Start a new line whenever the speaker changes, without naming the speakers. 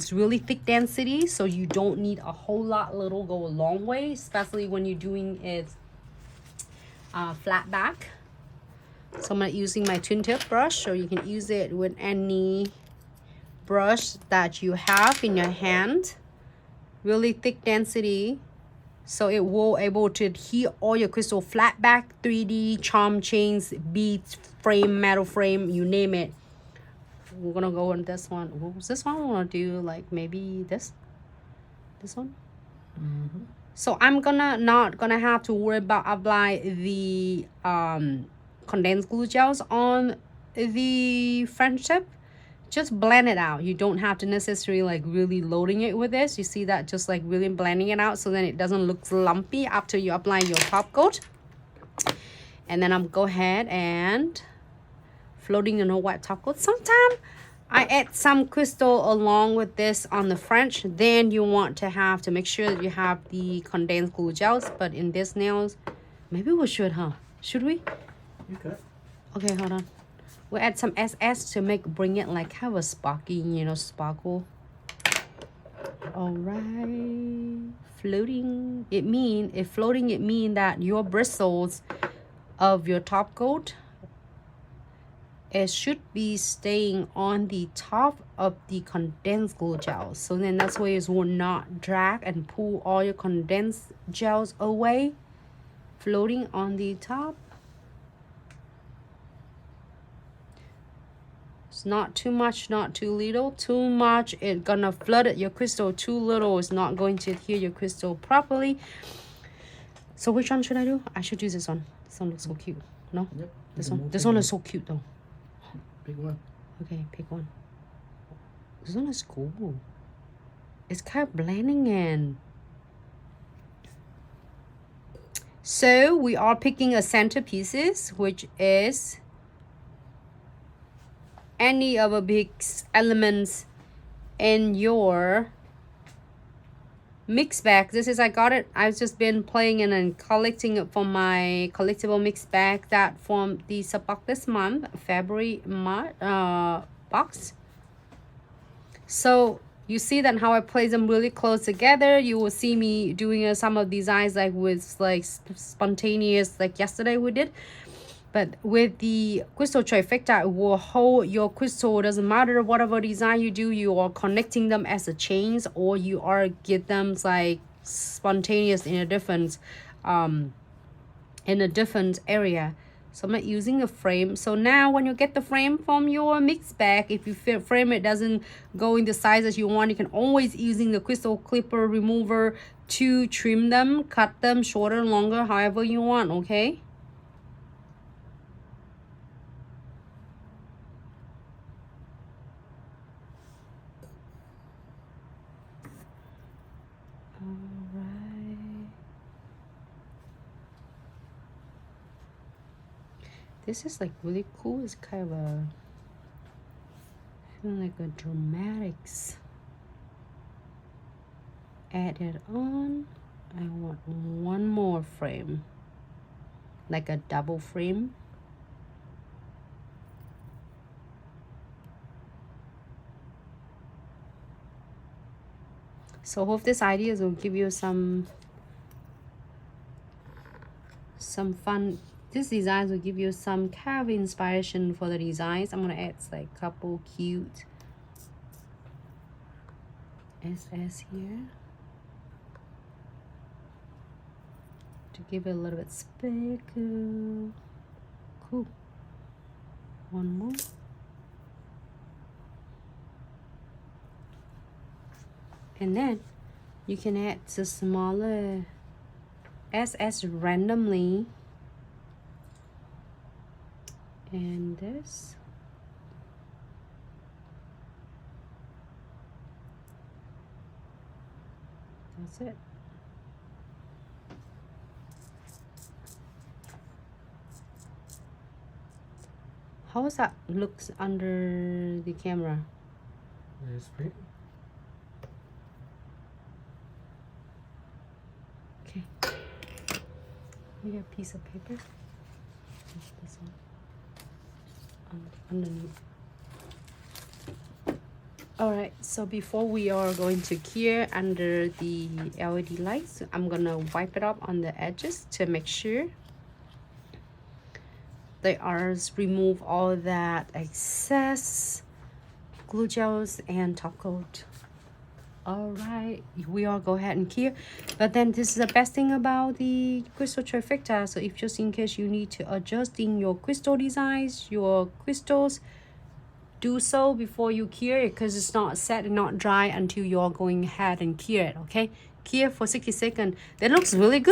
It's really thick density, so you don't need a whole lot. Little go a long way, especially when you're doing it flat back. So I'm not using my twin tip brush, so you can use it with any brush that you have in your hand. Really thick density, so it will able to adhere all your crystal flat back, 3D, charm chains, beads, frame, metal frame, you name it. We're gonna go on this one. What was this one? I want to do like maybe this one. So I'm not gonna have to worry about apply the condensed glue gels on the French tip. Just blend it out. You don't have to necessarily like really loading it with this. You see that, just like really blending it out so then it doesn't look lumpy after you apply your top coat. And then I'm go ahead and floating in a white top coat. Sometimes I add some crystal along with this on the French. Then you want to have to make sure that you have the condensed glue gels. But in this nails, maybe we should, huh? Should we?
Okay.
Okay, hold on. We'll add some SS to bring it like have a sparky, you know, sparkle. All right, floating. It mean that your bristles of your top coat, it should be staying on the top of the condensed glue gels. So then that's why it will not drag and pull all your condensed gels away. Floating on the top. It's not too much, not too little. Too much, it's gonna flood your crystal. Too little, it's not going to adhere your crystal properly. So which one should I do? I should do this one. This one looks so cute. No?
Yep.
This one. This one is so cute though.
Pick one.
Okay, pick one. This one is cool. It's kind of blending in. So we are picking a centerpieces, which is any of the big elements in your mix bag. This is, I got it, I've just been playing and collecting it from my collectible mix bag that from the sub-box this month, February box. So you see that how I place them really close together. You will see me doing some of designs like with like spontaneous, like yesterday we did. But with the crystal trifecta, it will hold your crystal. Doesn't matter whatever design you do, you are connecting them as a chains, or you are get them like spontaneous in a different area. So I'm not using a frame. So now when you get the frame from your mix bag, if you frame it doesn't go in the size that you want, you can always using the crystal clipper remover to trim them, cut them shorter, longer, however you want, okay? This is like really cool. It's kind of a feeling like a dramatics. Add it on. I want one more frame, like a double frame. So hope this ideas will give you some fun. This designs will give you some kind of inspiration for the designs. I'm gonna add like a couple cute SS here to give it a little bit sparkle. Cool. One more. And then you can add the smaller SS randomly. And this. That's it. How does that looks under the camera?
It's pretty.
Okay. We got a piece of paper. This one. Underneath. All right, so before we are going to cure under the LED lights, I'm gonna wipe it up on the edges to make sure they are remove all that excess glue gels and top coat. All right, we all go ahead and cure. But then this is the best thing about the crystal trifecta. So if just in case you need to adjust in your crystal designs, your crystals, do so before you cure it, because it's not set and not dry until you're going ahead and cure it. Okay, cure for 60 seconds. That looks really good.